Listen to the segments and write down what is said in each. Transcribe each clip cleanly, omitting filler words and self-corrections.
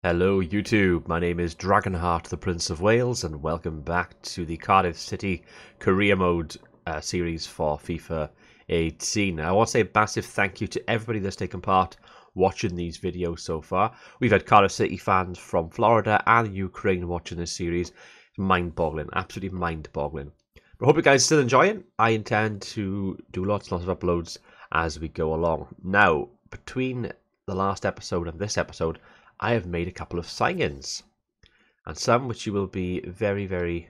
Hello YouTube, my name is Dragonheart, the Prince of Wales, and welcome back to the Cardiff City Career Mode series for FIFA 18. I want to say a massive thank you to everybody that's taken part watching these videos so far. We've had Cardiff City fans from Florida and Ukraine watching this series. Mind-boggling, absolutely mind-boggling. But I hope you guys still enjoy it. I intend to do lots and lots of uploads as we go along. Now, between the last episode and this episode, I have made a couple of sign-ins, and some which you will be very, very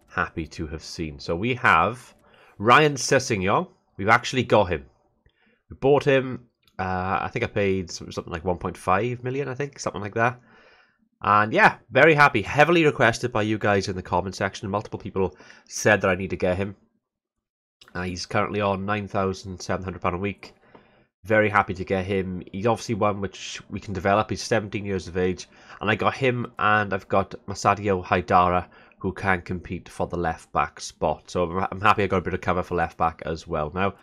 happy to have seen. So we have Ryan Sessegnon. We've actually got him. We bought him. I think I paid something like 1.5 million. I think something like that. And yeah, very happy. Heavily requested by you guys in the comment section. Multiple people said that I need to get him. He's currently on £9,700 a week. Very happy to get him. He's obviously one which we can develop. He's 17 years of age. And I got him, and I've got Masadio Haidara, who can compete for the left-back spot. So I'm happy I got a bit of cover for left-back as well. Now,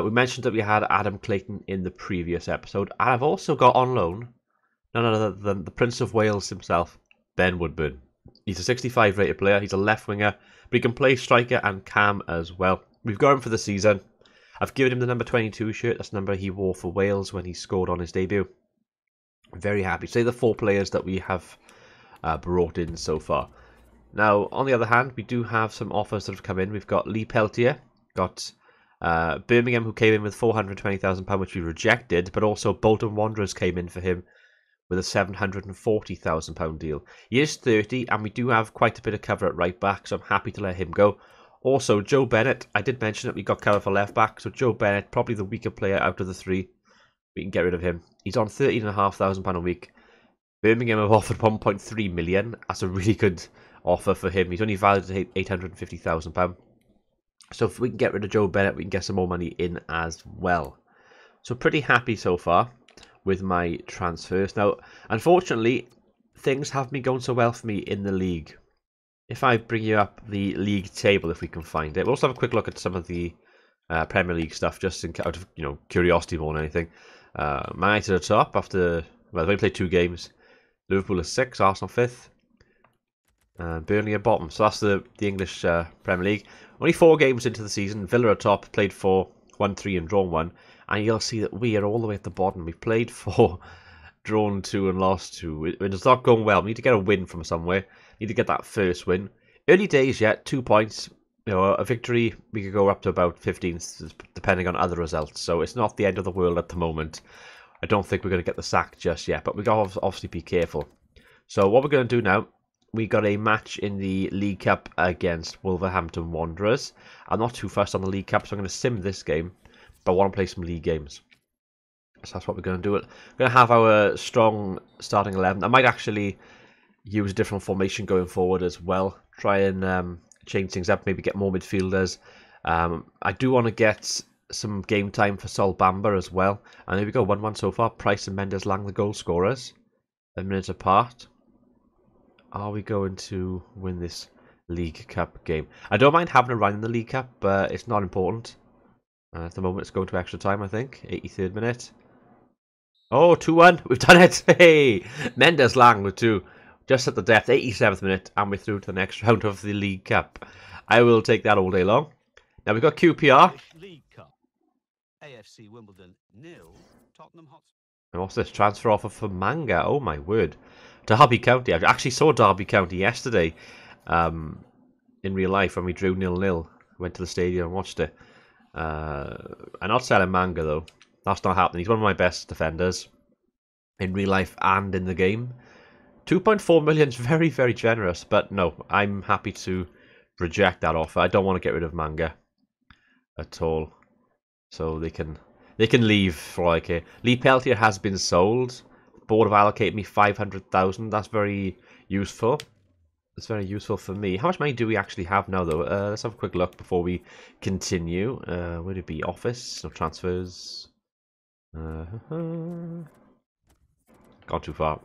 we mentioned that we had Adam Clayton in the previous episode. And I've also got on loan none other than the Prince of Wales himself, Ben Woodburn. He's a 65 rated player. He's a left winger, but he can play striker and cam as well. We've got him for the season. I've given him the number 22 shirt. That's the number he wore for Wales when he scored on his debut. Very happy. So the 4 players that we have brought in so far. Now, on the other hand, we do have some offers that have come in. We've got Lee Peltier, got Birmingham, who came in with £420,000, which we rejected, but also Bolton Wanderers came in for him with a £740,000 deal. He is 30, and we do have quite a bit of cover at right back, so I'm happy to let him go. Also, Joe Bennett, I did mention that we got cover for left back, so Joe Bennett, probably the weaker player out of the 3. We can get rid of him. He's on £13,500 a week. Birmingham have offered 1.3 million. That's a really good offer for him. He's only valued at £850,000. So if we can get rid of Joe Bennett, we can get some more money in as well. So pretty happy so far with my transfers. Now, unfortunately, things haven't been going so well for me in the league. If I bring you up the league table, if we can find it, we'll also have a quick look at some of the Premier League stuff, just out of curiosity more than anything. Man United at the top after they've only played 2 games. Liverpool is 6, Arsenal 5th, and Burnley at bottom. So that's the English Premier League. Only 4 games into the season. Villa at top, played 4, won 3, and drawn 1. And you'll see that we are all the way at the bottom. We've played 4, drawn 2, and lost 2. It's not going well. We need to get a win from somewhere. Need to get that first win. Early days yet, 2 points. A victory, we could go up to about 15th, depending on other results. So it's not the end of the world at the moment. I don't think we're going to get the sack just yet, but we got to obviously be careful. So what we're going to do now, we got a match in the League Cup against Wolverhampton Wanderers. I'm not too fussed on the League Cup, so I'm going to sim this game, but I want to play some league games. So that's what we're going to do. We're going to have our strong starting 11. I might actually use a different formation going forward as well. Try and change things up, maybe get more midfielders. I do want to get some game time for Sol Bamba as well. And there we go, 1-1 so far. Price and Mendes Lang, the goal scorers. A minute apart. Are we going to win this League Cup game? I don't mind having a run in the League Cup, but it's not important. At the moment, it's going to extra time, I think. 83rd minute. Oh, 2-1. We've done it. Hey! Mendes Lang with 2. Just at the death, 87th minute, and we're through to the next round of the League Cup. I will take that all day long. Now we've got QPR. League Cup. AFC Wimbledon 0, Tottenham Hotspur. And what's this? Transfer offer for Manga. Oh my word. Derby County. I actually saw Derby County yesterday in real life when we drew 0-0. Went to the stadium and watched it. I'm not selling Manga though. That's not happening. He's one of my best defenders in real life and in the game. 2.4 million is very, very generous, but no, I'm happy to reject that offer. I don't want to get rid of Manga at all, so they can leave for all I care. Lee Peltier has been sold. Board have allocated me 500,000. That's very useful. It's very useful for me. How much money do we actually have now, though? Let's have a quick look before we continue. Would it be office? No transfers. Gone too far.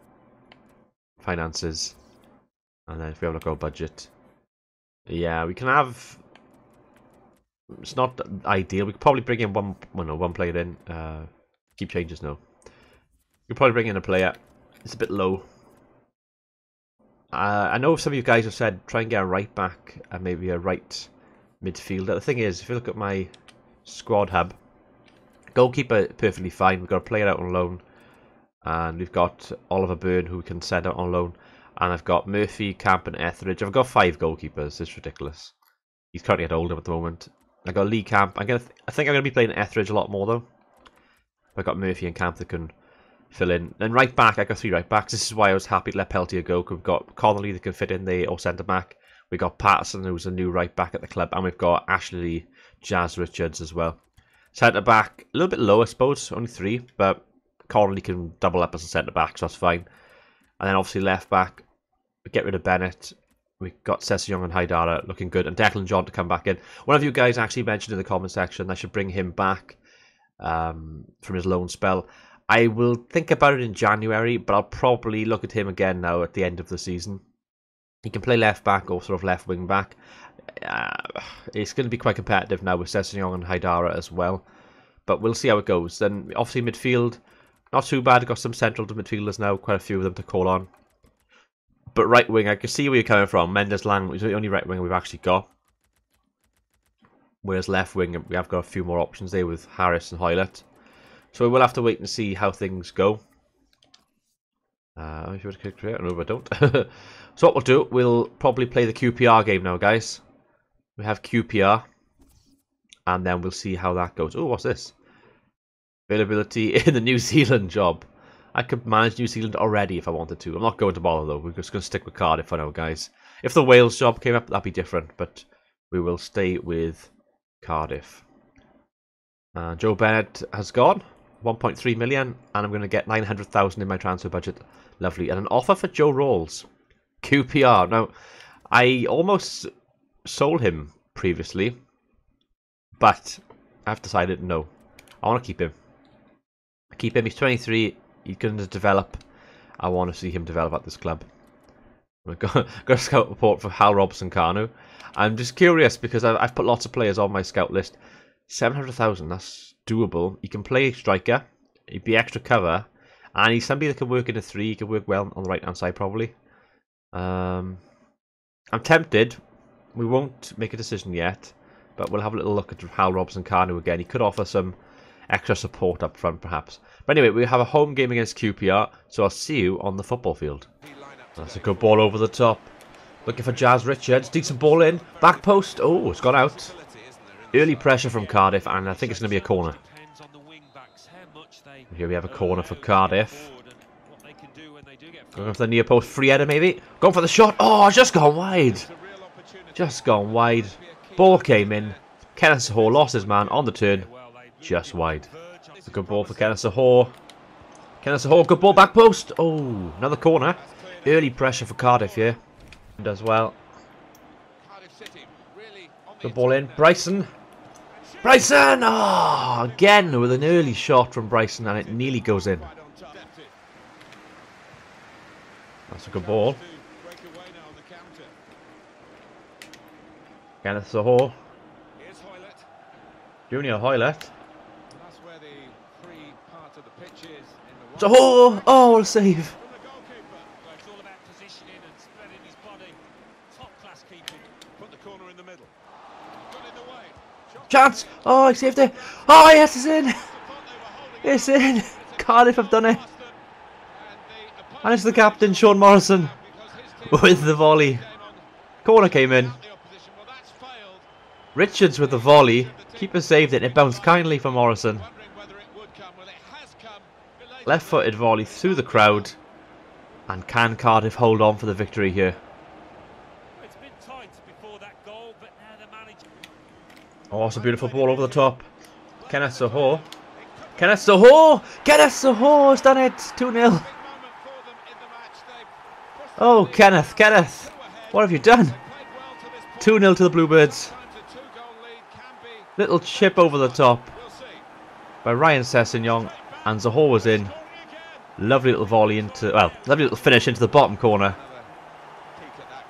Finances, and then if we have a look at our budget, yeah, we can have. It's not ideal. We could probably bring in one player in. Keep changes now. We could probably bring in a player. It's a bit low. I know some of you guys have said try and get a right back and maybe a right midfielder. The thing is, if you look at my squad hub, goalkeeper perfectly fine. We've got a player out on loan, and we've got Oliver Byrne who we can send out on loan, and I've got Murphy, Camp, and Etheridge. I've got 5 goalkeepers. It's ridiculous. He's currently getting older at the moment. I got Lee Camp. I think I'm gonna be playing Etheridge a lot more though. I've got Murphy and Camp that can fill in. And right back, I got 3 right backs. This is why I was happy to let Peltier go. We've got Connolly that can fit in there, or centre back. We've got Patterson, who's a new right back at the club, and we've got Ashley Jazz Richards as well. Centre back, a little bit low, I suppose, only 3, but Connolly can double up as a centre back, so that's fine. And then obviously left back, we get rid of Bennett. We've got Sesayong and Haidara looking good, and Declan John to come back in. One of you guys actually mentioned in the comment section I should bring him back from his loan spell. I will think about it in January, but I'll probably look at him again now at the end of the season. He can play left back or sort of left wing back. It's going to be quite competitive now with Sesayong and Haidara as well, but we'll see how it goes. Then obviously midfield, not too bad. I've got some central midfielders now, quite a few of them to call on. But right wing, I can see where you're coming from. Mendes Lang is the only right winger we've actually got. Whereas left wing, we have got a few more options there with Harris and Hoylett. So we will have to wait and see how things go. If you want to create, no, I don't. So what we'll do, we'll probably play the QPR game now, guys. We have QPR, and then we'll see how that goes. Oh, what's this? Availability in the New Zealand job. I could manage New Zealand already if I wanted to. I'm not going to bother though. We're just going to stick with Cardiff for now, guys. If the Wales job came up, that'd be different, but we will stay with Cardiff. Joe Bennett has gone. 1.3 million, and I'm going to get 900,000 in my transfer budget. Lovely. And an offer for Joe Rawls. QPR. Now, I almost sold him previously, but I've decided no. I want to keep him. Keep him. He's 23. He's going to develop. I want to see him develop at this club. We've got a scout report for Hal Robson-Kanu. I'm just curious because I've put lots of players on my scout list. 700,000, that's doable. He can play striker, he'd be extra cover, and he's somebody that can work in a 3. He can work well on the right hand side probably. I'm tempted. We won't make a decision yet, but we'll have a little look at Hal Robson-Kanu again. He could offer some extra support up front perhaps. But anyway, we have a home game against QPR, so I'll see you on the football field. That's a good ball over the top. Looking for Jazz Richards, decent ball in, back post. Oh, it's gone out. Early pressure from Cardiff, and I think it's going to be a corner. Here we have a corner for Cardiff. Going for the near post, free header maybe. Going for the shot. Oh, just gone wide. Just gone wide. Ball came in. Kenneth Sahor lost his man on the turn. Just wide. It's a good ball for Kenneth Sahor. Kenneth Sahor, good ball, back post. Oh, another corner. Early pressure for Cardiff here. Does well. Good ball in. Bryson. Bryson! Oh, again with an early shot from Bryson, and it nearly goes in. That's a good ball. Kenneth Sahor. Junior Hoylett. Sahor! Oh, what a save. Chance! Oh, he saved it! Oh, yes, it's in! It's in! Cardiff have done it! And it's the captain, Sean Morrison, with the volley. Corner came in. Richards with the volley. Keeper saved it, and it bounced kindly for Morrison. Left-footed volley through the crowd. And can Cardiff hold on for the victory here? Oh, it's a beautiful ball over the top. Kenneth Sahor. Kenneth Sahor! Kenneth Sahor has done it! 2-0. Oh, Kenneth. Kenneth. What have you done? 2-0 to the Bluebirds. Little chip over the top by Ryan Sessegnon. And Sahor was in. Lovely little volley into... Well, lovely little finish into the bottom corner.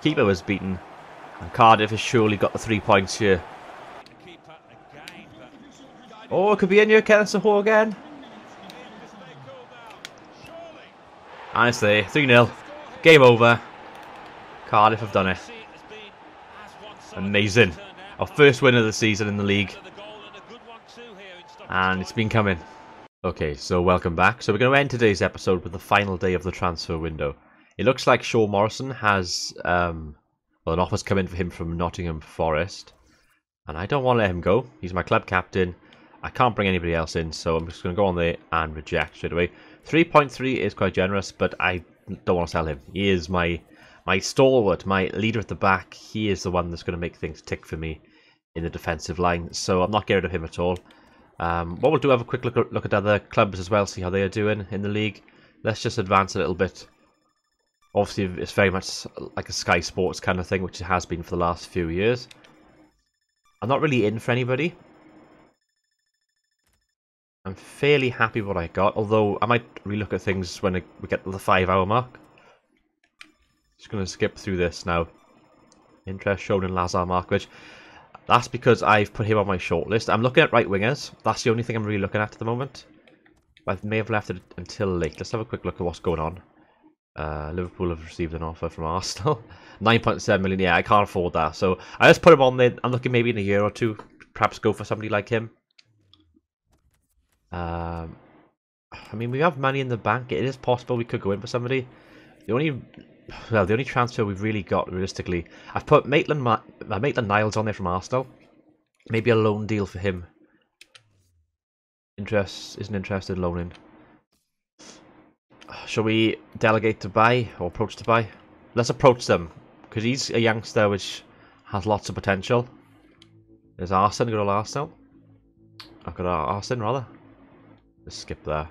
Keeper was beaten. And Cardiff has surely got the 3 points here. Oh, it could be in here, Kenneth Sahor again. And it's there, 3-0. Game over. Cardiff have done it. Amazing. Our first win of the season in the league. And it's been coming. Okay, so welcome back. So we're going to end today's episode with the final day of the transfer window. It looks like Shaw Morrison has, well, an offer's come in for him from Nottingham Forest. And I don't want to let him go. He's my club captain. I can't bring anybody else in, so I'm just going to go on there and reject straight away. 3.3 is quite generous, but I don't want to sell him. He is my stalwart, my leader at the back. He is the one that's going to make things tick for me in the defensive line, so I'm not getting rid of him at all. What we'll do, have a quick look at other clubs as well, see how they are doing in the league. Let's just advance a little bit. Obviously, it's very much like a Sky Sports kind of thing, which it has been for the last few years. I'm not really in for anybody. I'm fairly happy with what I got, although I might relook at things when we get to the 5-hour mark. Just going to skip through this now. Interest shown in Lazar Markovic. That's because I've put him on my shortlist. I'm looking at right wingers. That's the only thing I'm really looking at the moment. I may have left it until late. Let's have a quick look at what's going on. Liverpool have received an offer from Arsenal. 9.7 million. Yeah, I can't afford that. So I just put him on there. I'm looking maybe in a year or two, perhaps go for somebody like him. I mean, we have money in the bank. It is possible we could go in for somebody. The only transfer we've really got realistically, I've put Maitland-Niles on there from Arsenal. Maybe a loan deal for him. Isn't interested in loaning. Shall we delegate to buy or approach to buy? Let's approach them because he's a youngster which has lots of potential. There's Arsene, good old Arsenal. I've got Arsene rather. Let's skip there.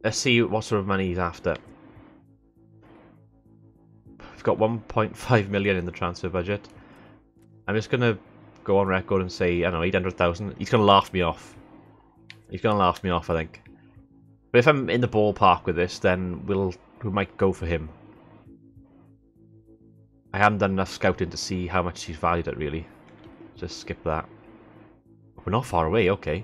Let's see what sort of money he's after. We've got 1.5 million in the transfer budget. I'm just gonna go on record and say, I don't know, 800,000. He's gonna laugh me off. He's gonna laugh me off, I think. But if I'm in the ballpark with this, then we might go for him. I haven't done enough scouting to see how much he's valued at, really. Just skip that. We're not far away, okay.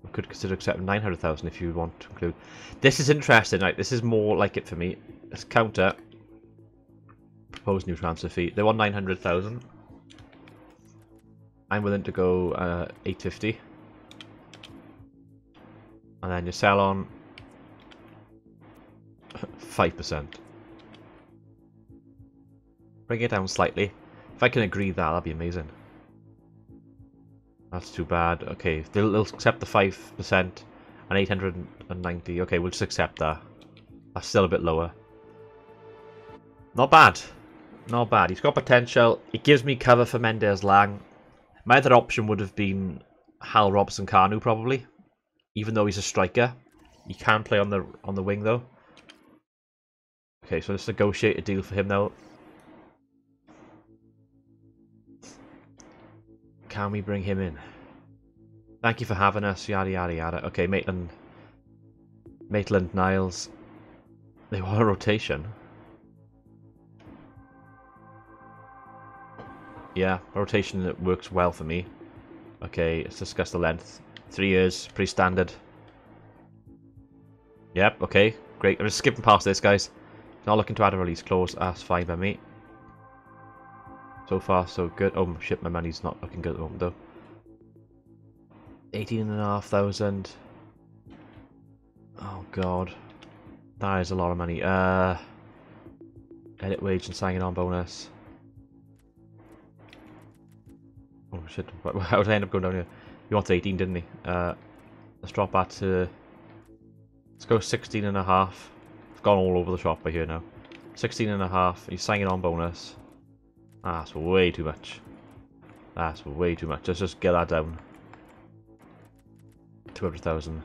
We could consider accepting 900,000 if you want to include. This is interesting, right? This is more like it for me. Let's counter. Proposed new transfer fee. They want 900,000. I'm willing to go 850. And then you sell on 5%. Bring it down slightly. If I can agree that'd be amazing. That's too bad. Okay, they'll accept the 5% and 890. Okay, we'll just accept that. That's still a bit lower. Not bad. Not bad. He's got potential. It gives me cover for Mendes Lang. My other option would have been Hal Robson-Kanu probably. Even though he's a striker. He can play on the wing though. Okay, so let's negotiate a deal for him now. Can we bring him in? Thank you for having us, yada yada yada. Okay, Maitland-Niles. They want a rotation. Yeah, rotation that works well for me. Okay, let's discuss the length. 3 years, pretty standard. Yep, okay, great. I'm just skipping past this, guys. Not looking to add a release clause. That's fine by me. So far, so good. Oh shit, my money's not looking good at the moment, though. 18,500. Oh god, that is a lot of money. Edit wage and signing on bonus. Oh shit, how did I end up going down here? He wanted 18, didn't he? Let's drop that to... Let's go 16.5. I've gone all over the shop by here now. 16.5. He's signing on bonus. Ah, that's way too much. That's way too much. Let's just get that down. 200,000.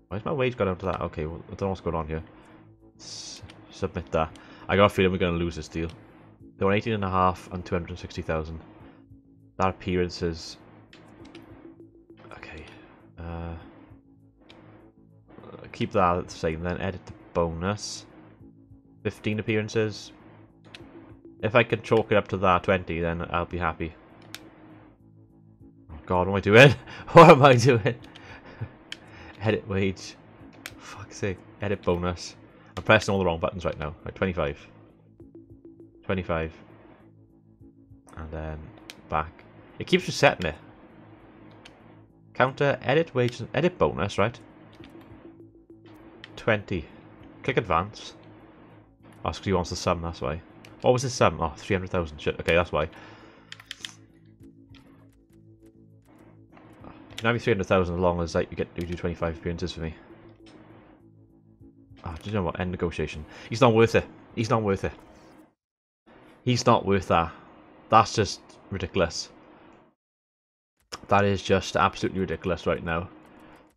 Why's my wage gone down to that? Okay, well, I don't know what's going on here. Submit that. I got a feeling we're going to lose this deal. They want 18.5 and 260,000. That appearance is... Okay. Keep that the same then. Edit the bonus. 15 appearances. If I can chalk it up to that 20, then I'll be happy. Oh god, what am I doing? What am I doing? Edit wage. Fuck's sake. Edit bonus. I'm pressing all the wrong buttons right now. Like 25. 25. And then back. It keeps resetting it. Counter, edit wages, edit bonus, right? 20. Click advance. Oh, it's because he wants the sum, that's why. What was his sum? Oh, 300,000. Shit, okay, that's why. You can have me 300,000 as long as like, you do 25 appearances for me. Oh, do you know what? End negotiation. He's not worth it. He's not worth it. He's not worth that. That's just ridiculous. That is just absolutely ridiculous right now.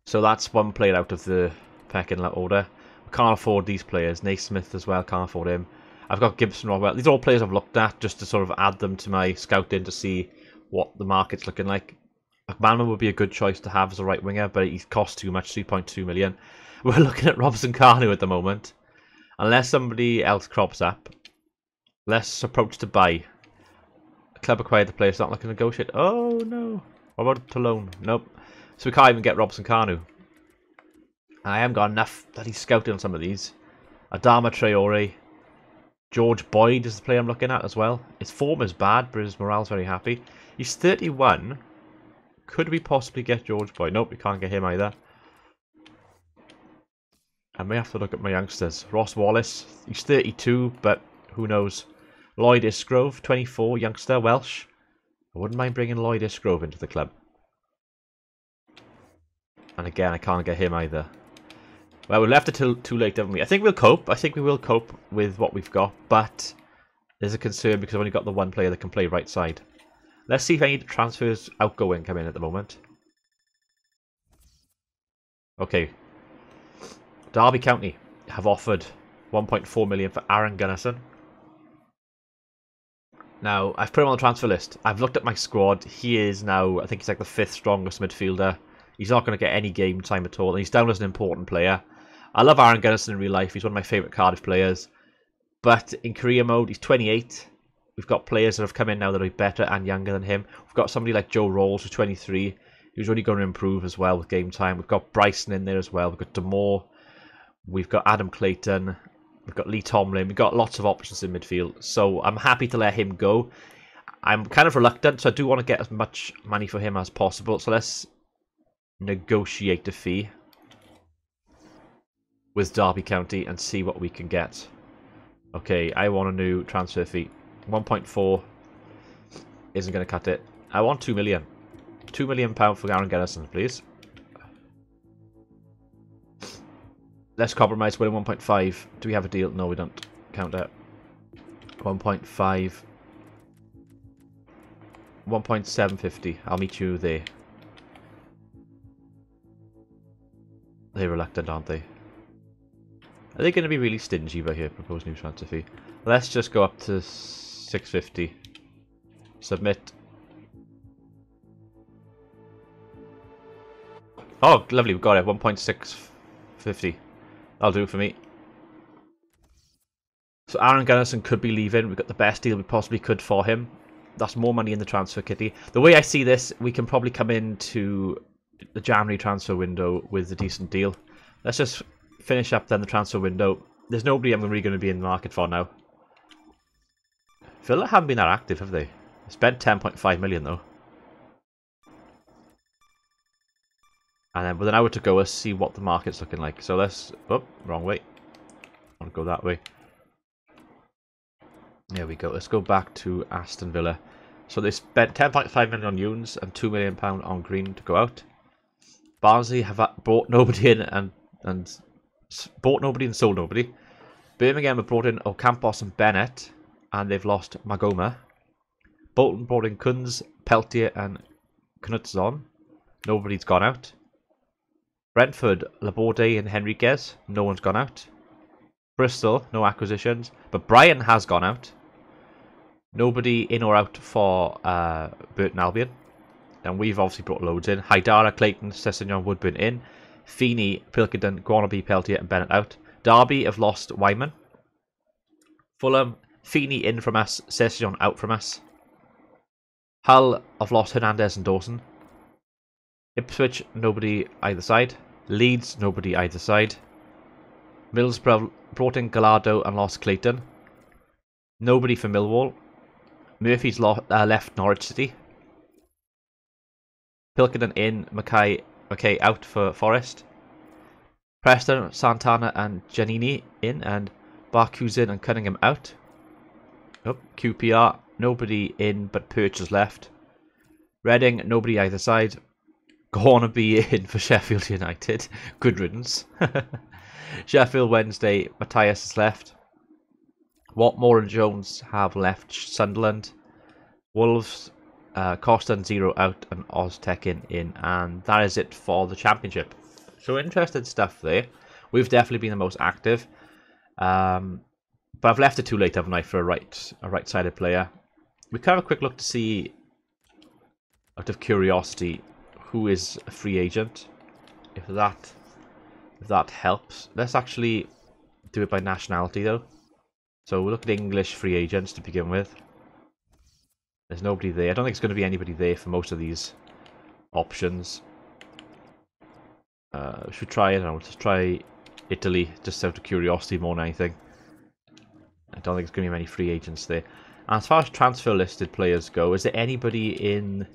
So that's one player out of the pecking order. We can't afford these players. Naismith as well, can't afford him. I've got Gibson as well. These are all players I've looked at just to sort of add them to my scouting to see what the market's looking like. McManaman would be a good choice to have as a right winger, but he costs too much, 3.2 million. We're looking at Robson Kanu at the moment. Unless somebody else crops up. Let's approach to buy. Club acquired the player, so not looking to negotiate. Oh no. What about to loan? Nope. So we can't even get Robson Kanu. I haven't got enough bloody scouting on some of these. Adama Traore. George Boyd is the player I'm looking at as well. His form is bad, but his morale's very happy. He's 31. Could we possibly get George Boyd? Nope, we can't get him either. I may have to look at my youngsters. Ross Wallace, he's 32, but who knows. Lloyd Isgrove, 24, youngster, Welsh. I wouldn't mind bringing Lloyd Isgrove into the club. And again, I can't get him either. Well, we left it till too late, haven't we? I think we'll cope. I think we will cope with what we've got, but there's a concern because I've only got the one player that can play right side. Let's see if any transfers outgoing come in at the moment. Okay. Derby County have offered 1.4 million for Aaron Gunnarsson. Now, I've put him on the transfer list. I've looked at my squad. He is now, I think he's like the 5th strongest midfielder. He's not going to get any game time at all, and he's down as an important player. I love Aaron Gunnarsson in real life. He's one of my favourite Cardiff players. But in career mode, he's 28. We've got players that have come in now that are better and younger than him. We've got somebody like Joe Rawls, who's 23, who's only going to improve as well with game time. We've got Bryson in there as well. We've got Damore. We've got Adam Clayton. We've got Lee Tomlin. We've got lots of options in midfield. So I'm happy to let him go. I'm kind of reluctant, so I do want to get as much money for him as possible. So let's negotiate a fee with Derby County and see what we can get. Okay, I want a new transfer fee. 1.4 isn't going to cut it. I want 2 million. £2 million for Aaron Gunnarsson, please. Let's compromise with 1.5. Do we have a deal? No, we don't. Count that. 1.5. 1.750. I'll meet you there. They're reluctant, aren't they? Are they going to be really stingy by here? Proposed new transfer fee. Let's just go up to 650. Submit. Oh, lovely. We got it. 1.650. That'll do it for me. So Aaron Gunnarsson could be leaving. We've got the best deal we possibly could for him. That's more money in the transfer kitty. The way I see this, we can probably come into the January transfer window with a decent deal. Let's just finish up then the transfer window. There's nobody I'm really going to be in the market for now. Villa haven't been that active, have they? Spent 10.5 million though. And then with an hour to go, let's see what the market's looking like. So let's... Oh, wrong way. I want to go that way. There we go. Let's go back to Aston Villa. So they spent 10.5 million on Younes and £2 million on Green to go out. Barnsley have brought nobody in and bought nobody and sold nobody. Birmingham have brought in Ocampos and Bennett, and they've lost Magoma. Bolton brought in Kunz, Peltier and Knutzon. Nobody's gone out. Brentford, Laborde and Henriquez. No one's gone out. Bristol, no acquisitions. But Brian has gone out. Nobody in or out for Burton Albion. And we've obviously brought loads in. Haidara, Clayton, Sessegnon, Woodburn in. Feeney, Pilkington, Guanaby, Peltier and Bennett out. Derby have lost Wyman. Fulham, Feeney in from us. Sessegnon out from us. Hull have lost Hernandez and Dawson. Ipswich, nobody either side. Leeds, nobody either side. Middlesbrough brought in Gallardo and lost Clayton. Nobody for Millwall. Murphy's left Norwich City. Pilkington in, McKay out for Forest. Preston, Santana and Giannini in, and Barcu's in and Cunningham out. Oh, QPR, nobody in but Perch is left. Reading, nobody either side. Gornaby in for Sheffield United. Good riddance. Sheffield Wednesday, Matthias is left. Watmore and Jones have left Sunderland. Wolves, Costan 0 out and Oztech in, and that is it for the championship. So interesting stuff there. We've definitely been the most active, but I've left it too late, haven't I, for a right-sided player. We can have a quick look to see, out of curiosity, who is a free agent. If that helps, let's actually do it by nationality though. So we'll look at English free agents to begin with. There's nobody there. I don't think there's going to be anybody there for most of these options. Should try it. Let's try Italy, just out of curiosity more than anything. I don't think there's going to be many free agents there. And as far as transfer listed players go, is there anybody in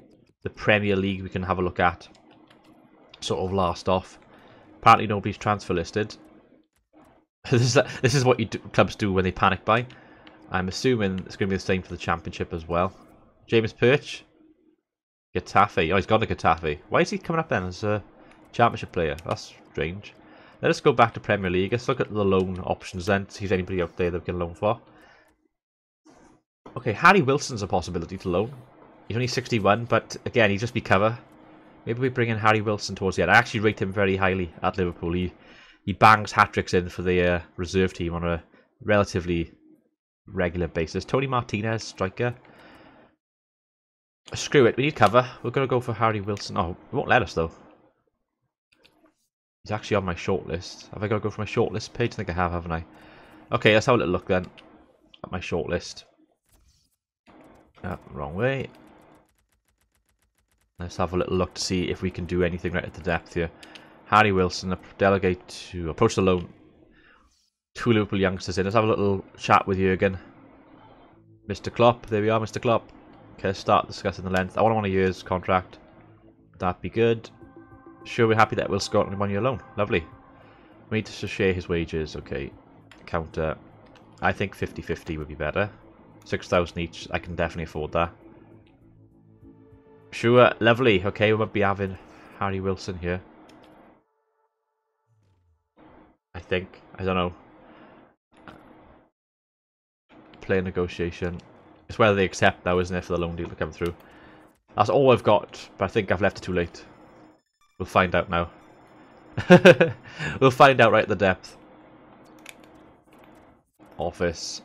the Premier League we can have a look at? Sort of last off. Apparently nobody's transfer listed. This is what clubs do when they panic buy. I'm assuming it's going to be the same for the championship as well. James Perch. Getafe. Oh, he's gone to Getafe. Why is he coming up then as a championship player? That's strange. Let us go back to Premier League. Let's look at the loan options then, see if there's anybody out there that we can loan for. Okay, Harry Wilson's a possibility to loan. He's only 61, but again, he'd just be cover. Maybe we bring in Harry Wilson towards the end. I actually rate him very highly at Liverpool. He bangs hat-tricks in for the reserve team on a relatively regular basis. Tony Martinez, striker. Screw it, we need cover. We're going to go for Harry Wilson. Oh, he won't let us though. He's actually on my shortlist. Have I got to go for my shortlist page? I think I have, haven't I? Okay, let's have a little look then at my shortlist. Wrong way. Let's have a little look to see if we can do anything right at the depth here. Harry Wilson, delegate to approach the loan. 2 Liverpool youngsters in. Let's have a little chat with Jurgen. Mr. Klopp, there we are, Mr. Klopp. Okay, let's start discussing the length. I want a year's contract. That'd be good. Sure, we're happy that we'll score on a 1 year loan. Lovely. We need to share his wages. Okay. Counter. I think 50-50 would be better. 6,000 each. I can definitely afford that. Sure. Lovely. Okay, we might be having Harry Wilson here. I think. I don't know. Player negotiation. It's whether they accept now, isn't it, for the loan deal to come through. That's all I've got, but I think I've left it too late. We'll find out now. We'll find out right at the depth. Office.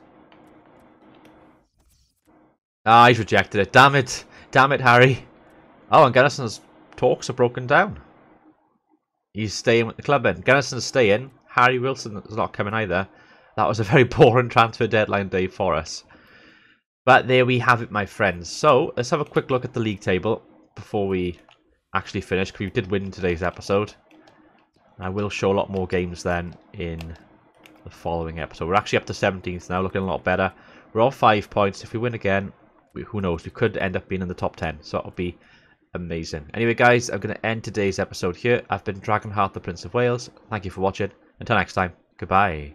Ah, he's rejected it. Damn it. Damn it, Harry. Oh, and Gunnarson's talks are broken down. He's staying with the club then. Gunnarson's staying. Harry Wilson is not coming either. That was a very boring transfer deadline day for us. But there we have it, my friends. So, let's have a quick look at the league table before we actually finish, because we did win today's episode. I will show a lot more games then in the following episode. We're actually up to 17th now, looking a lot better. We're on 5 points. If we win again, who knows, we could end up being in the top 10, so it'll be amazing. Anyway, guys, I'm going to end today's episode here. I've been Dragonheart, the Prince of Wales. Thank you for watching. Until next time, goodbye.